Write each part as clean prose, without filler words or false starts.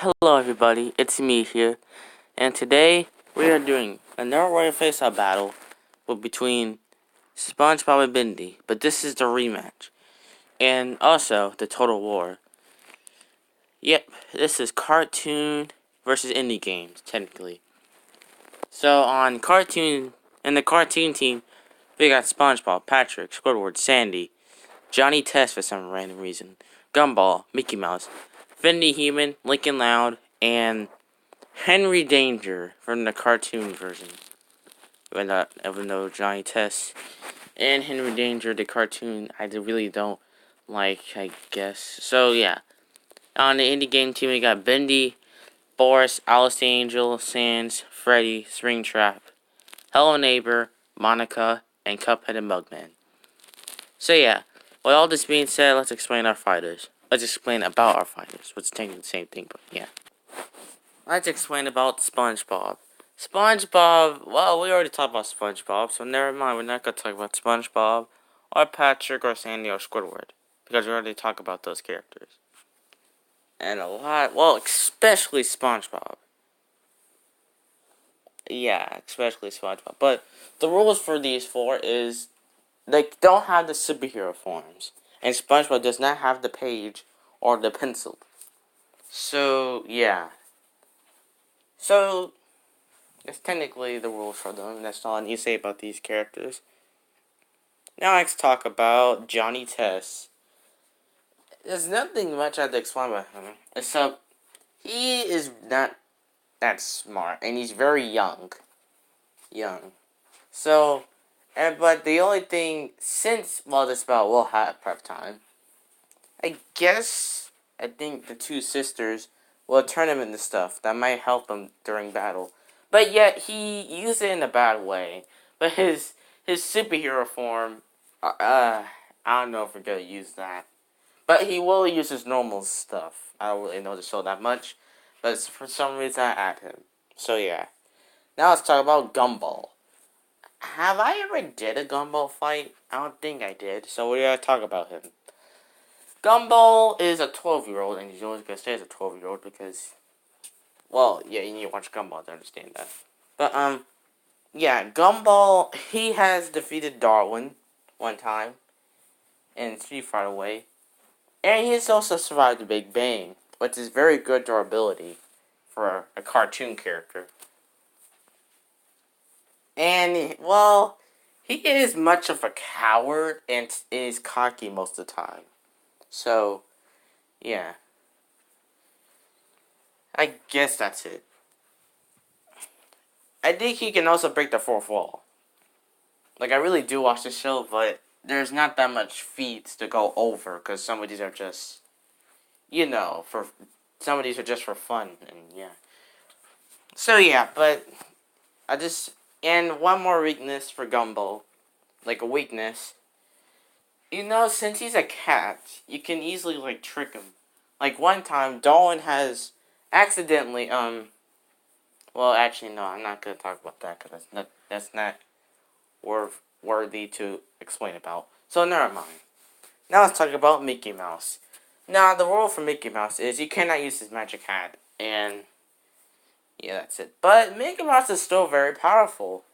Hello everybody, it's me here, and today we are doing another Royal Face-Off battle between SpongeBob and Bendy, but this is the rematch, and also the Total War. Yep, this is cartoon versus indie games, technically. So in the cartoon team, we got SpongeBob, Patrick, Squidward, Sandy, Johnny Test for some random reason, Gumball, Mickey Mouse, Findy Human, Lincoln Loud, and Henry Danger from the cartoon version. Even though Johnny Test and Henry Danger, the cartoon, I really don't like, I guess. So, yeah. On the indie game team, we got Bendy, Boris, Alice the Angel, Sans, Freddy, Springtrap, Hello Neighbor, Monica, and Cuphead and Mugman. So, yeah. With all this being said, let's explain our fighters. Let's explain about our fighters, which is technically the same thing, but yeah. Let's explain about SpongeBob. SpongeBob, well, we already talked about SpongeBob, so never mind, we're not going to talk about SpongeBob, or Patrick, or Sandy, or Squidward, because we already talked about those characters. And a lot, well, especially SpongeBob. Yeah, especially SpongeBob. But the rules for these four is, they don't have the superhero forms, and SpongeBob does not have the page, or the pencil. So, yeah. So, that's technically the rules for them. That's all I need to say about these characters. Now let's talk about Johnny Test. There's nothing much I have to explain about him, except he is not that smart, and he's very young. So, but the only thing, since, well, this battle will have prep time, I think the two sisters will turn him into stuff that might help him during battle. But yet, he used it in a bad way. But his superhero form, I don't know if we're gonna use that. But he will use his normal stuff. I don't really know the show that much. But for some reason, I add him. So yeah. Now let's talk about Gumball. Have I ever did a Gumball fight? I don't think I did. So we're gonna talk about him. Gumball is a 12-year-old, and he's always gonna stay as a 12-year-old because, well, yeah, you need to watch Gumball to understand that. But yeah, Gumball, he has defeated Darwin one time in Street Fighter way, and he has also survived the Big Bang, which is very good durability for a cartoon character. And, well, he is much of a coward and is cocky most of the time. So, yeah. I guess that's it. I think he can also break the fourth wall. Like, I really do watch the show, but there's not that much feats to go over, because some of these are just, some of these are just for fun, and yeah. So, yeah, but and one more weakness for Gumball, like a weakness. Since he's a cat, you can easily, like, trick him. Like, one time, Darwin has accidentally, well, actually, no, I'm not gonna talk about that, because that's not worthy to explain about. So, never mind. Now let's talk about Mickey Mouse. Now, the rule for Mickey Mouse is you cannot use his magic hat, and yeah, that's it. But Mickey Mouse is still very powerful.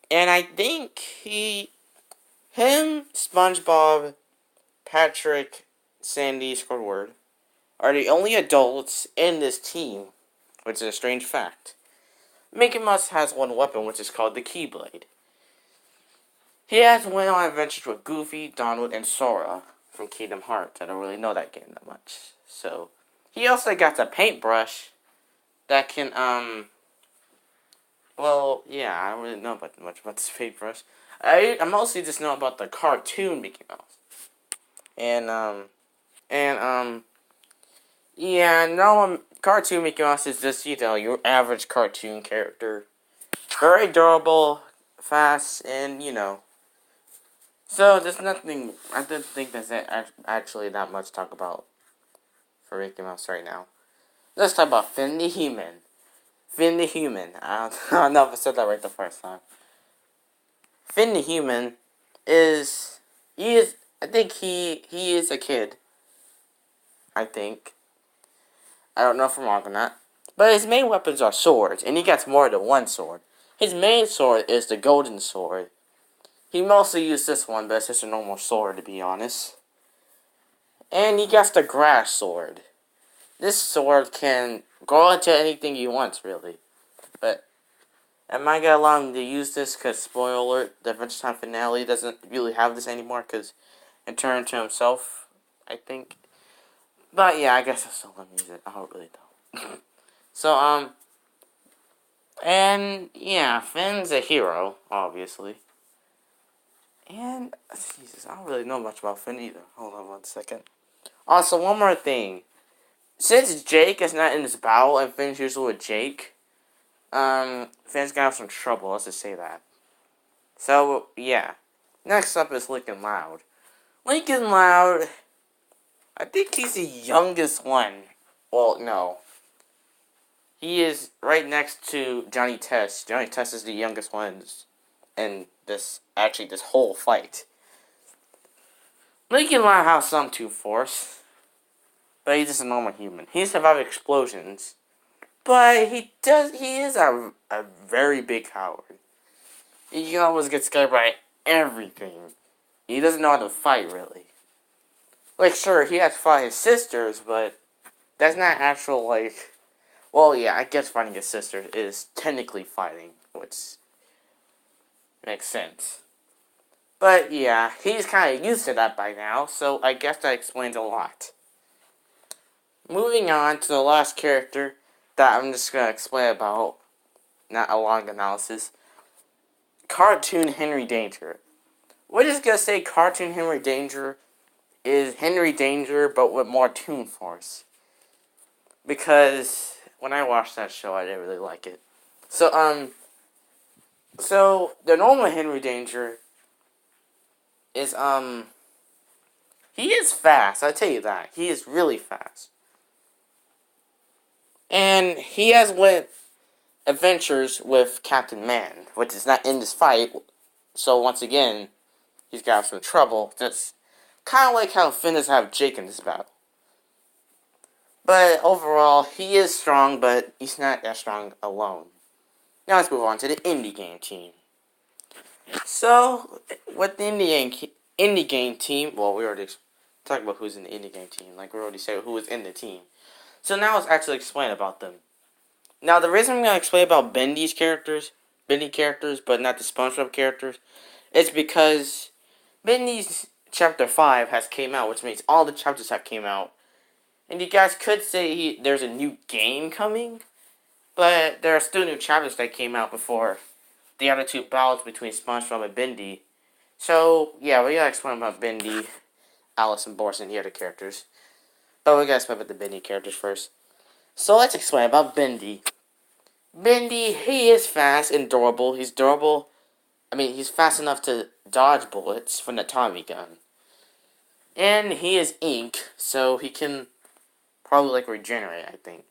And I think SpongeBob, Patrick, Sandy, Squidward are the only adults in this team, which is a strange fact. Mickey Mouse has one weapon, which is called the Keyblade. He has went on adventures with Goofy, Donald, and Sora from Kingdom Hearts. I don't really know that game that much. So, he also got a paintbrush that can, well, yeah, I don't really know much about this paintbrush. I mostly just know about the cartoon Mickey Mouse. And yeah, no, cartoon Mickey Mouse is just, your average cartoon character. Very durable, fast, and, So, there's nothing, I don't think there's actually that much to talk about for Mickey Mouse right now. Let's talk about Finn the Human. Finn the Human. I don't know if I said that right the first time. Finn the Human I think he is a kid. I think. I don't know if I'm wrong on that. But his main weapons are swords, and he gets more than one sword. His main sword is the golden sword. He mostly used this one, but it's just a normal sword, to be honest. And he gets the grass sword. This sword can grow into anything he wants, really. But am I gonna allow him to use this? Because, spoiler alert, the Adventure Time finale doesn't really have this anymore, because it turned into himself, I think. But yeah, I guess I'll still let him use it. I don't really know. So, and yeah, Finn's a hero, obviously. And, Jesus, I don't really know much about Finn either. Hold on 1 second. Also, one more thing. Since Jake is not in this battle and Finn's usually with Jake, Finn's gonna have some trouble, let's just say that. So, yeah. Next up is Lincoln Loud. Lincoln Loud, I think he's the youngest one. Well, no. He is right next to Johnny Test. Johnny Test is the youngest one in this whole fight. Lincoln Loud has some force, but he's just a normal human. He survived explosions, but he is a very big coward. He always gets scared by everything. He doesn't know how to fight, really. Like, sure, he has to fight his sisters, but that's not actual, like... Well, yeah, I guess fighting his sister is technically fighting, which makes sense. But, yeah, he's kind of used to that by now, so I guess that explains a lot. Moving on to the last character that I'm just going to explain about, not a long analysis. Cartoon Henry Danger. We're just going to say Cartoon Henry Danger is Henry Danger, but with more Toon Force. Because when I watched that show, I didn't really like it. So the normal Henry Danger is, he is fast, I tell you that. He is really fast. And he has went adventures with Captain Man, which is not in this fight. So once again, he's got some trouble. That's kind of like how Finn does have Jake in this battle. But overall, he is strong, but he's not that strong alone. Now let's move on to the indie game team. So, with the indie game team, well, we already talked about who's in the indie game team. Like, we already said who was in the team. So now let's actually explain about them. Now, the reason I'm going to explain about Bendy characters, but not the SpongeBob characters, is because Bendy's Chapter 5 has came out, which means all the chapters have came out. And you guys could say there's a new game coming, but there are still new chapters that came out before the other two battles between SpongeBob and Bendy. So, yeah, we gotta explain about Bendy, Alice, and Boris, and the other characters. But we gotta explain about the Bendy characters first. So let's explain about Bendy. Bendy, he is fast and durable. He's durable. I mean, he's fast enough to dodge bullets from the Tommy gun. And he is ink, so he can probably, like, regenerate, I think.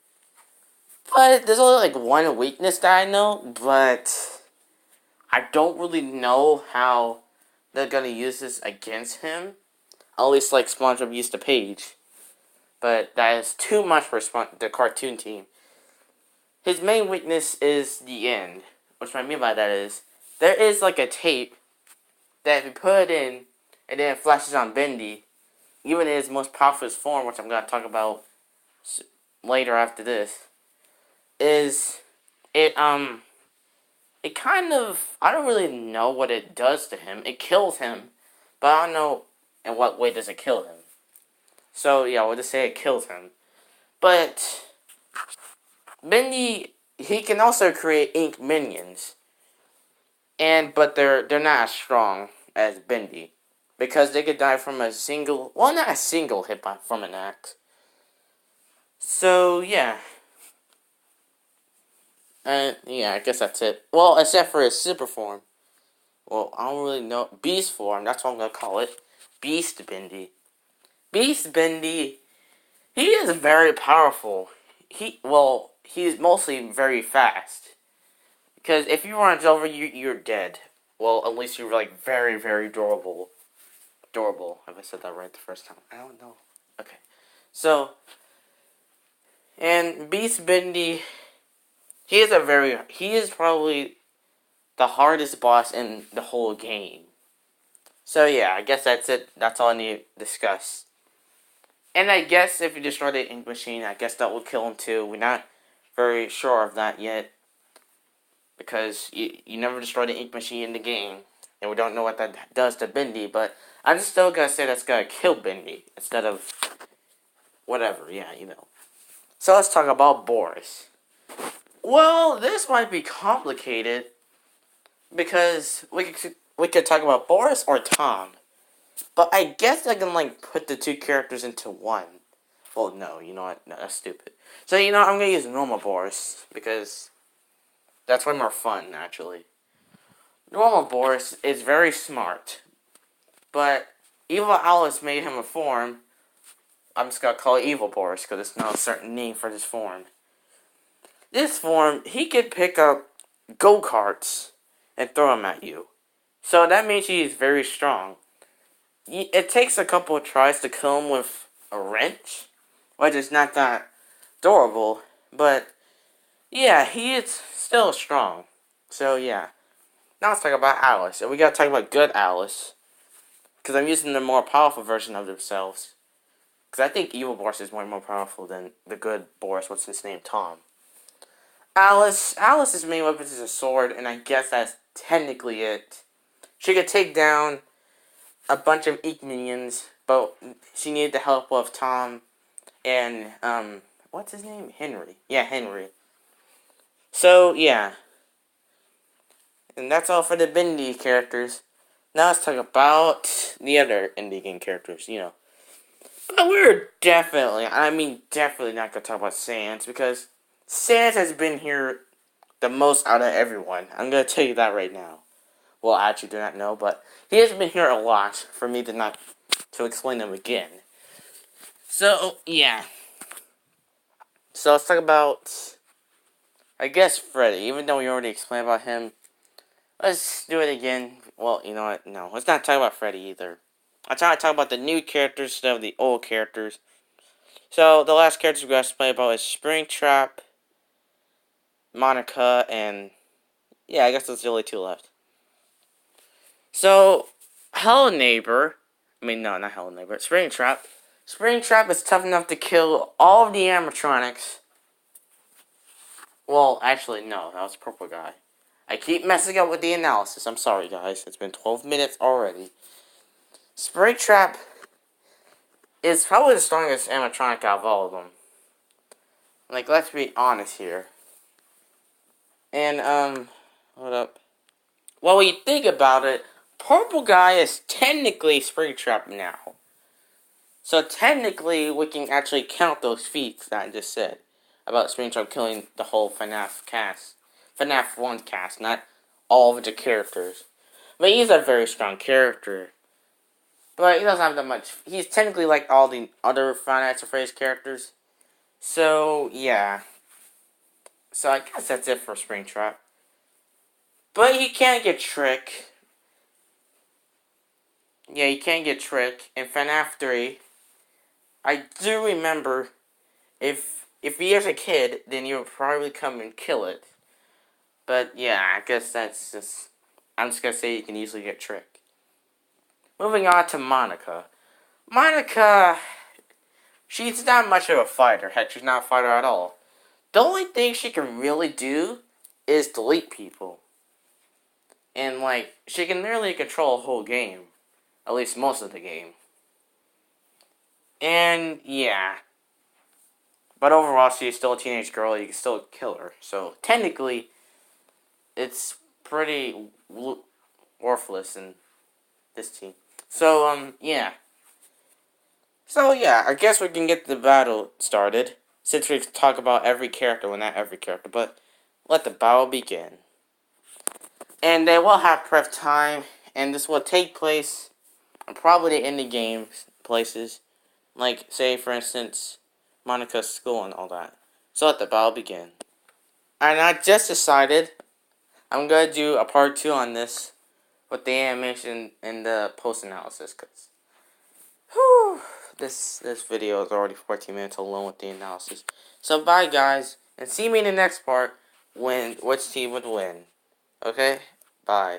But there's only, like, one weakness that I know, but I don't really know how they're gonna use this against him. At least, like, SpongeBob used to Page. But that is too much for the cartoon team. His main weakness is the end. Which I mean by that is, there is, like, a tape that if you put it in, and then it flashes on Bendy, even in his most powerful form, which I'm gonna talk about later after this, is it kind of, I don't really know what it does to him. It kills him, but I don't know in what way does it kill him. So yeah, we'll just say it kills him. But Bendy, he can also create ink minions, but they're not as strong as Bendy because they could die from a single, well, not a single hit from an axe. So yeah. Yeah, I guess that's it. Well, except for his super form. Well, I don't really know. Beast form, that's what I'm gonna call it. Beast Bendy. Beast Bendy, he is very powerful. He's mostly very fast. Because if you run over, you're dead. Well, at least you're, like, very, very durable. Durable. Have I said that right the first time? I don't know. Okay. So, And Beast Bendy, he is probably the hardest boss in the whole game. So yeah, I guess that's it. That's all I need to discuss. And I guess if you destroy the ink machine, I guess that will kill him too. We're not very sure of that yet. Because you never destroy the ink machine in the game. And we don't know what that does to Bendy, but I'm still gonna say that's gonna kill Bendy. Instead of whatever, yeah, you know. So let's talk about Boris. Well, this might be complicated. Because we could talk about Boris or Tom. But I guess I can, like, put the two characters into one. Well, no, you know what? No, that's stupid. So, you know, I'm going to use normal Boris, because that's way more fun, actually. Normal Boris is very smart. But Evil Alice made him a form. I'm just going to call it Evil Boris, because there's no certain name for this form. This form, he could pick up go-karts and throw them at you. So that means he's very strong. It takes a couple of tries to kill him with a wrench, which is not that durable, but yeah, he is still strong. So yeah, now let's talk about Alice, and we gotta talk about good Alice, because I'm using the more powerful version of themselves. Because I think Evil Boris is way more powerful than the good Boris, what's his name, Tom. Alice's main weapon is a sword, and I guess that's technically it. She could take down a bunch of Eek minions, but she needed the help of Tom and, what's his name? Henry. Yeah, Henry. So, yeah. And that's all for the Bendy characters. Now let's talk about the other indie game characters, you know. But we're definitely not going to talk about Sans, because Sans has been here the most out of everyone. I'm going to tell you that right now. Well, I actually do not know, but he has been here a lot for me to explain him again. So, yeah. So, let's talk about, I guess, Freddy. Even though we already explained about him, let's do it again. Well, you know what? No, let's not talk about Freddy either. I'm trying to talk about the new characters instead of the old characters. So, the last characters we're going to explain about is Springtrap, Monica, and yeah, I guess there's only two left. So, Hello Neighbor, no, not Hello Neighbor, Springtrap. Springtrap is tough enough to kill all of the animatronics. Well, actually, no, that was Purple Guy. I keep messing up with the analysis. I'm sorry, guys. It's been 12 minutes already. Springtrap is probably the strongest animatronic out of all of them. Like, let's be honest here. And, hold up. Well, when you think about it, Purple Guy is technically Springtrap now. So technically, we can actually count those feats that I just said about Springtrap killing the whole FNAF cast. FNAF 1 cast, not all of the characters. But he's a very strong character. But he doesn't have that much. He's technically like all the other Five Nights at Freddy's characters. So, yeah. So, I guess that's it for Springtrap. But he can't get Trick. Yeah, he can't get Trick. In FNAF 3, I do remember if he is a kid, then he would probably come and kill it. But yeah, I guess that's just... I'm just gonna say you can easily get Trick. Moving on to Monica. Monica... She's not much of a fighter. Heck, she's not a fighter at all. The only thing she can really do is delete people. And, like, she can nearly control a whole game. At least most of the game. And, yeah. But overall, she's still a teenage girl. You can still kill her. So, technically, it's pretty worthless in this team. So, yeah. So, yeah, I guess we can get the battle started. Since we talk about every character, well, not every character, but let the battle begin. And they will have prep time, and this will take place in probably the indie game places. Like, say, for instance, Monica's school and all that. So let the battle begin. And I just decided I'm going to do a part 2 on this with the animation and the post-analysis, because this video is already 14 minutes alone with the analysis. So bye guys, and see me in the next part when which team would win. Okay? Bye.